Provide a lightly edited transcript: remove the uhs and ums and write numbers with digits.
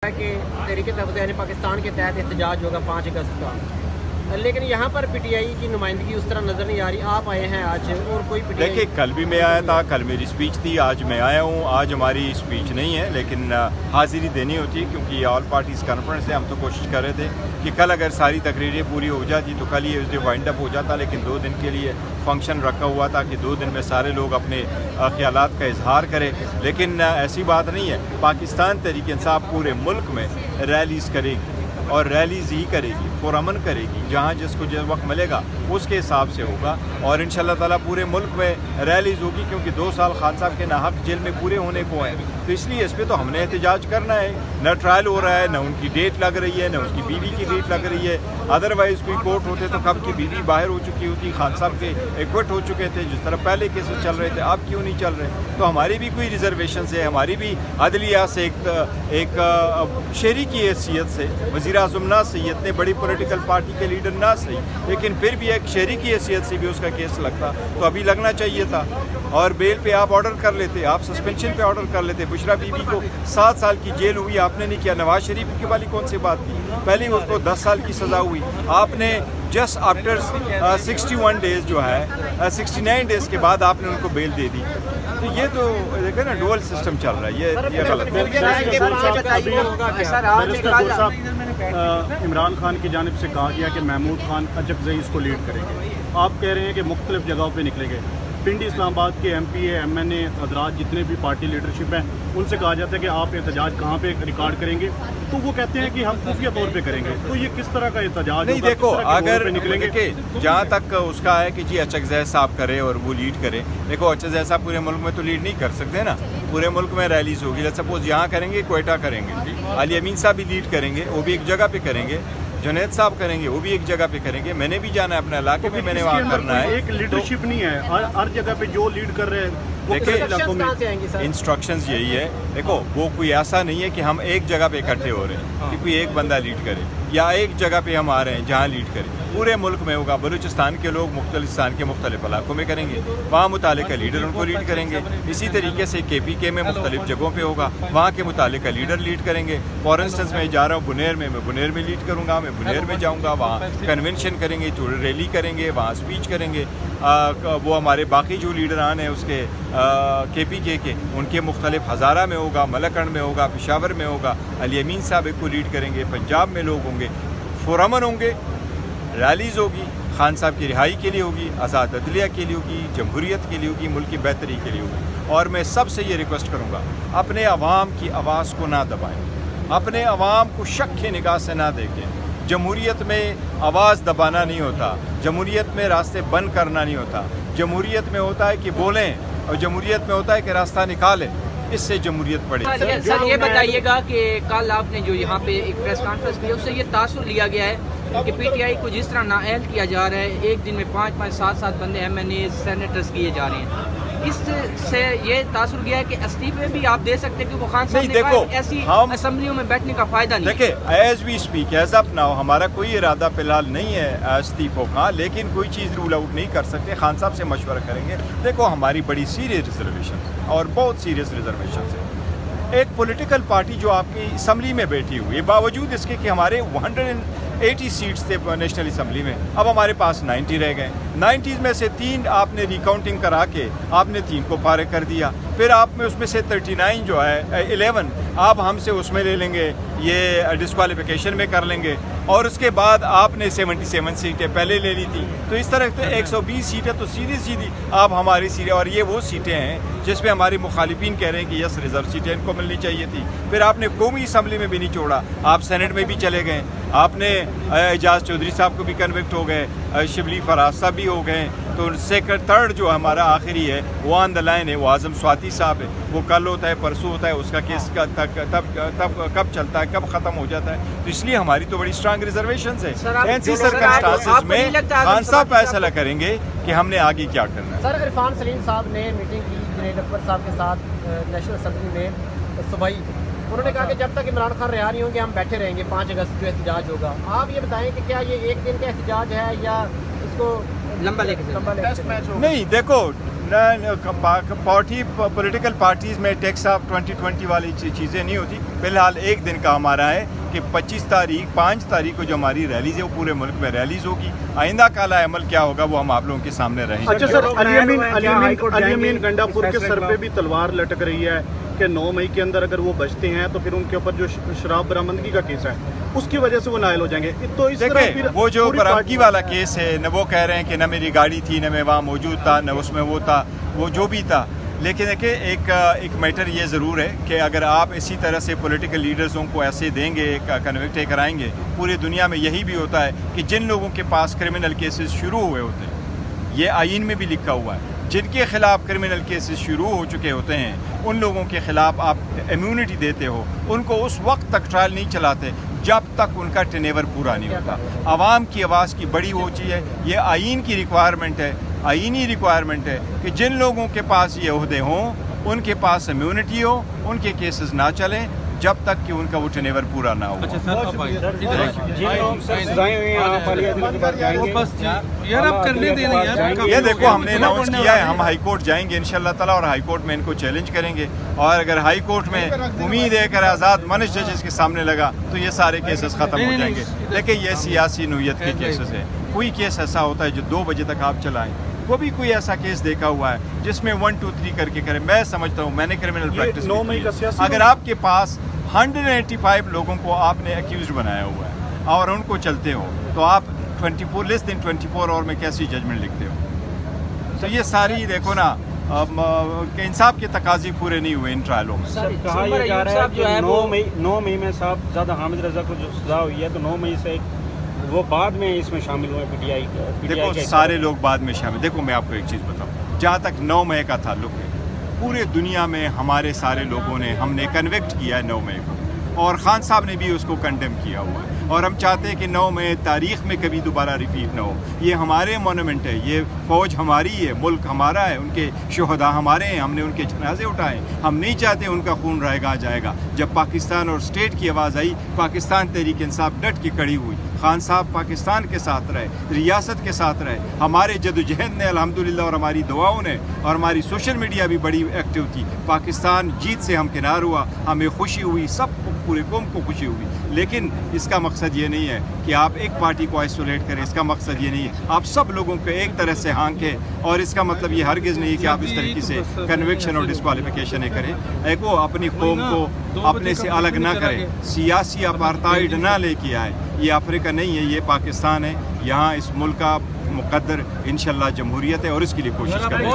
تھا کہ تحریک تحفظ پاکستان کے تحت احتجاج ہوگا 5 اگست کا، لیکن یہاں پر پی ٹی آئی کی نمائندگی اس طرح نظر نہیں آ رہی. آپ آئے ہیں آج اور کوئی پی ٹی آئی؟ دیکھیے کل بھی میں آیا تھا، کل میری اسپیچ تھی، آج میں آیا ہوں. آج ہماری اسپیچ نہیں ہے لیکن حاضری دینی ہوتی ہے کیونکہ یہ آل پارٹیز کانفرنس ہے. ہم تو کوشش کر رہے تھے کہ کل اگر ساری تقریریں پوری ہو جاتی تو کل یہ وائنڈ اپ ہو جاتا، لیکن 2 دن کے لیے فنکشن رکھا ہوا تھا کہ 2 دن میں سارے لوگ اپنے خیالات کا اظہار کریں. لیکن ایسی بات نہیں ہے. پاکستان تحریک انصاف پورے ملک میں ریلیز کرے گی اور ریلیز ہی کرے گی، پرامن کرے گی. جہاں جس کو جس وقت ملے گا اس کے حساب سے ہوگا اور انشاءاللہ تعالیٰ پورے ملک میں ریلیز ہوگی کیونکہ 2 سال خان صاحب کے ناحق جیل میں پورے ہونے کو ہیں. تو اس لیے اس پہ تو ہم نے احتجاج کرنا ہے. نہ ٹرائل ہو رہا ہے، نہ ان کی ڈیٹ لگ رہی ہے، نہ ان کی بیوی کی ڈیٹ لگ رہی ہے. ادروائز کوئی کورٹ ہوتے تو کب کی بیوی باہر ہو چکی ہوتی، خان صاحب کے ایکوٹ ہو چکے تھے. جس طرح پہلے کیسز چل رہے تھے اب کیوں نہیں چل رہے؟ تو ہماری بھی کوئی ریزرویشنز ہے. ہماری بھی عدلیہ سے ایک شہری کی حیثیت سے وزیر اعظم نہ صحیح اتنے بڑی پولیٹیکل پارٹی کے لیڈر نہ صحیح، لیکن پھر بھی ایک شہری کی حیثیت سے بھی اس کا کیس لگتا تو ابھی لگنا چاہیے تھا. اور بیل پہ آپ آرڈر کر لیتے، آپ سسپینشن پہ آرڈر کر لیتے. بشرا بی بی کو 7 سال کی جیل ہوئی، آپ نے نہیں کیا. نواز شریف کی والی کون سی بات تھی؟ پہلے اس کو 10 سال کی سزا ہوئی. آپ نے جسٹ آفٹر 61 ڈیز جو ہے 69 ڈیز کے بعد آپ نے ان کو بیل دے دی. تو یہ تو دیکھیں نا ڈوئل سسٹم چل رہا ہے، یہ غلط ہے. عمران خان کی جانب سے کہا گیا کہ محمود خان اجکزئی اس کو لیڈ کریں گے. آپ کہہ رہے ہیں کہ مختلف جگہوں پہ نکلیں گے. پنڈی اسلام آباد کے M P A M N A حضرات جتنے بھی پارٹی لیڈرشپ ہیں ان سے کہا جاتا ہے کہ آپ احتجاج کہاں پہ ریکارڈ کریں گے، تو وہ کہتے ہیں کہ ہم خفیہ طور پہ کریں گے. تو یہ کس طرح کا احتجاج نہیں؟ دیکھو اگر جہاں تک اس کا ہے کہ جی اچکزئی صاحب کرے اور وہ لیڈ کرے، دیکھو اچکزئی صاحب پورے ملک میں تو لیڈ نہیں کر سکتے نا. پورے ملک میں ریلیز ہوگی. لیٹس سپوز یہاں کریں گے، کوئٹہ کریں گے، علی امین صاحب بھی لیڈ کریں گے، وہ بھی ایک جگہ پہ کریں گے. جنید صاحب کریں گے، وہ بھی ایک جگہ پہ کریں گے. میں نے بھی جانا ہے اپنے علاقے میں، میں نے وہاں کرنا ہے. ایک لیڈرشپ نہیں ہے ہر جگہ پہ جو لیڈ کر رہے ہیں. دیکھیں انسٹرکشنز یہی ہے. دیکھو وہ کوئی ایسا نہیں ہے کہ ہم ایک جگہ پہ اکٹھے ہو رہے ہیں کہ کوئی ایک بندہ لیڈ کرے یا ایک جگہ پہ ہم آ رہے ہیں جہاں لیڈ کرے. پورے ملک میں ہوگا. بلوچستان کے لوگ مختلف کے مختلف علاقوں میں کریں گے، وہاں متعلقہ لیڈر ان کو لیڈ کریں گے. اسی طریقے سے کے پی کے میں مختلف جگہوں پہ ہوگا، وہاں کے متعلقہ لیڈر لیڈ کریں گے. فار انسٹنس میں جا رہا ہوں بنیر میں بنیر میں لیڈ کروں گا. میں بنیر میں جاؤں گا، وہاں کنونشن کریں گے، ریلی کریں گے، وہاں اسپیچ کریں گے. وہ ہمارے باقی جو لیڈران ہیں اس کے کے پی کے ان کے مختلف ہزارہ میں ہوگا، ملکن میں ہوگا، پشاور میں ہوگا. علی امین صاحب ایک کو لیڈ کریں گے. پنجاب میں لوگ ہوں گے، پرامن ہوں گے، ریلیز ہوگی. خان صاحب کی رہائی کے لیے ہوگی، آزاد عدلیہ کے لیے ہوگی، جمہوریت کے لیے ہوگی، ملک کی بہتری کے لیے ہوگی. اور میں سب سے یہ ریکویسٹ کروں گا اپنے عوام کی آواز کو نہ دبائیں، اپنے عوام کو شک کی نگاہ سے نہ دیکھیں. جمہوریت میں آواز دبانا نہیں ہوتا، جمہوریت میں راستے بند کرنا نہیں ہوتا. جمہوریت میں ہوتا ہے کہ بولیں اور جمہوریت میں ہوتا ہے کہ راستہ نکالیں. اس سے جمہوریت پڑے. سر یہ بتائیے گا کہ کل آپ نے جو یہاں پہ ایک پریس کانفرنس کی اس سے یہ تاثر لیا گیا ہے کہ پی ٹی آئی کو جس طرح نااہل کیا جا رہا ہے، ایک دن میں 5-5 7-7 بندے ایم این اے سینیٹرز کیے جا رہے ہیں، اس سے یہ تاثر گیا ہے کہ استعفے بھی آپ دے سکتے ہیں کیونکہ خان صاحب نے کہا کہ ایسی اسمبلیوں میں بیٹھنے کا فائدہ نہیں. دیکھیں as we speak as of now ہمارا کوئی ارادہ فی الحال نہیں ہے استعفوں کا، لیکن کوئی چیز رول آؤٹ نہیں کر سکتے. خان صاحب سے مشورہ کریں گے. دیکھو ہماری بڑی سیریس ریزرویشن اور بہت سیریس ریزرویشن ہے. ایک پولیٹیکل پارٹی جو آپ کی اسمبلی میں بیٹھی ہوئی ہے، باوجود اس کے کہ ہمارے 180 سیٹس تھے نیشنل اسمبلی میں، اب ہمارے پاس 90 رہ گئے. 90 میں سے 3 آپ نے ریکاؤنٹنگ کرا کے آپ نے 3 کو فارغ کر دیا. پھر آپ میں اس میں سے 39 جو ہے 11 آپ ہم سے اس میں لے لیں گے، یہ ڈسکوالیفیکیشن میں کر لیں گے. اور اس کے بعد آپ نے 77 سیٹیں پہلے لے لی تھی. تو اس طرح 120 سیٹیں تو سیدھی آپ ہماری سیٹیں، اور یہ وہ سیٹیں ہیں جس پہ ہمارے مخالفین کہہ رہے ہیں کہ یس ریزرو سیٹیں ان کو ملنی چاہیے تھی. پھر آپ نے قومی اسمبلی میں بھی نہیں چھوڑا، آپ سینٹ میں بھی چلے گئے. آپ نے اعجاز چودھری صاحب کو بھی کنوکٹ ہو گئے، شبلی فراز صاحب بھی ہو گئے. تو سیکنڈ تھرڈ جو ہمارا آخری ہے وہ آن دا لائن ہے، وہ اعظم سواتی صاحب ہے. وہ کل ہوتا ہے، پرسوں ہوتا ہے، اس کا کیس تب کب چلتا ہے، کب ختم ہو جاتا ہے. تو اس لیے ہماری تو بڑی اسٹرانگ ریزرویشنز ہیں. ایسی سرکمسٹانسز میں خان صاحب فیصلہ کریں گے کہ ہم نے آگے کیا کرنا ہے. سر عرفان سلیم صاحب نے میٹنگ کی جنید اکبر صاحب کے ساتھ نیشنل اسمبلی میں صبح ہی. انہوں نے کہا کہ جب تک عمران خان رہا نہیں ہوں گے ہم بیٹھے رہیں گے. 5 اگست جو احتجاج ہوگا، آپ یہ بتائیں کہ کیا یہ ایک دن کا احتجاج ہے یا اس کو لمبا لے کے نہیں؟ دیکھو پولیٹیکل پارٹیز میں ٹیکس آف 2020 والی چیزیں نہیں ہوتی. فی الحال ایک دن کا ہمارا ہے کہ 5 تاریخ کو جو ہماری ریلیز ہے وہ پورے ملک میں ریلیز ہوگی. آئندہ کالا عمل کیا ہوگا وہ ہم آپ لوگوں کے سامنے رہیں گے. اچھا سر، علی امین گنڈا پور کے سر پہ بھی تلوار لٹک رہی ہے کہ 9 مئی کے اندر اگر وہ بچتے ہیں تو پھر ان کے اوپر جو شراب برآمدگی کا کیس ہے اس کی وجہ سے وہ نائل ہو جائیں گے. تو اس طرح دیکھیں وہ جو برآمدگی والا کیس ہے نہ وہ کہہ رہے ہیں کہ نہ میری گاڑی تھی نہ میں وہاں موجود تھا نہ اس میں وہ تھا، وہ جو بھی تھا. لیکن دیکھیں ایک میٹر یہ ضرور ہے کہ اگر آپ اسی طرح سے پولیٹیکل لیڈرزوں کو ایسے دیں گے کنوکٹ کرائیں گے، پوری دنیا میں یہی بھی ہوتا ہے کہ جن لوگوں کے پاس کرمنل کیسز شروع ہوئے ہوتے ہیں، یہ آئین میں بھی لکھا ہوا ہے، جن کے خلاف کرمنل کیسز شروع ہو چکے ہوتے ہیں ان لوگوں کے خلاف آپ امیونٹی دیتے ہو. ان کو اس وقت تک ٹرائل نہیں چلاتے جب تک ان کا ٹینیور پورا نہیں ہوتا. عوام کی آواز کی بڑی وہ چیز ہے، یہ آئین کی ریکوائرمنٹ ہے، آئینی ریکوائرمنٹ ہے کہ جن لوگوں کے پاس یہ عہدے ہوں ان کے پاس امیونٹی ہو، ان کے کیسز نہ چلیں جب تک کہ ان کا وہ ٹینیور پورا نہ ہو. یہ دیکھو ہم نے اناؤنس کیا ہے ہم ہائی کورٹ جائیں گے انشاءاللہ تعالیٰ، اور ہائی کورٹ میں ان کو چیلنج کریں گے. اور اگر ہائی کورٹ میں امید ہے کہ آزاد منش ججز کے سامنے لگا تو یہ سارے کیسز ختم ہو جائیں گے. لیکن یہ سیاسی نوعیت کے کیسز ہیں. کوئی کیس ایسا ہوتا ہے جو 2 بجے تک آپ چلائیں، وہ بھی کوئی ایسا کیس دیکھا ہوا ہے جس میں 1 2 3 کر کے کریں. میں سمجھتا ہوں، میں نے کرمنل پریکٹس اگر آپ کے پاس 185 لوگوں کو آپ نے ایکیوزڈ بنایا ہوا ہے اور ان کو چلتے ہو تو آپ 24 آور میں کیسی ججمنٹ لکھتے ہو؟ تو یہ ساری دیکھو نا کہ انصاف کے تقاضے پورے نہیں ہوئے ان ٹرائلوں میں. کہا یہ جا رہا ہے کہ 9 مئی میں صاحب زیادہ حامد رضا کو جو سزا ہوئی ہے تو 9 مئی سے وہ بعد میں اس میں شامل ہوئے پی ٹی آئی. دیکھو سارے لوگ بعد میں شامل. دیکھو میں آپ کو ایک چیز بتاؤں، جہاں تک 9 مئی کا تعلق ہے پورے دنیا میں ہمارے سارے لوگوں نے ہم نے کنوکٹ کیا ہے 9 مئی کو، اور خان صاحب نے بھی اس کو کنڈیم کیا ہوا ہے. اور ہم چاہتے ہیں کہ 9 مئی تاریخ میں کبھی دوبارہ ریپیٹ نہ ہو. یہ ہمارے مونومنٹ ہے، یہ فوج ہماری ہے، ملک ہمارا ہے، ان کے شہداء ہمارے ہیں، ہم نے ان کے جنازے اٹھائے. ہم نہیں چاہتے ان کا خون رہے گا جائے گا. جب پاکستان اور اسٹیٹ کی آواز آئی، پاکستان تحریک انصاف ڈٹ کے کھڑی ہوئی. خان صاحب پاکستان کے ساتھ رہے، ریاست کے ساتھ رہے. ہمارے جدوجہد نے الحمدللہ اور ہماری دعاؤں نے اور ہماری سوشل میڈیا بھی بڑی ایکٹیو تھی. پاکستان جیت سے ہمکنار ہوا، ہمیں خوشی ہوئی، سب کو پورے قوم کو خوشی ہوئی. لیکن اس کا مقصد یہ نہیں ہے کہ آپ ایک پارٹی کو آئسولیٹ کریں. اس کا مقصد یہ نہیں ہے آپ سب لوگوں کو ایک طرح سے ہانکیں. اور اس کا مطلب یہ ہرگز نہیں کہ آپ اس طریقے سے کنوکشن اور ڈسکوالیفیکیشن کریں. ایک وہ اپنی قوم کو اپنے سے الگ نہ کریں، سیاسی اپارٹائڈ نہ لے کے آئے. یہ افریقہ نہیں ہے، یہ پاکستان ہے. یہاں اس ملک کا مقدر انشاءاللہ جمہوریت ہے اور اس کے لیے کوشش کریں.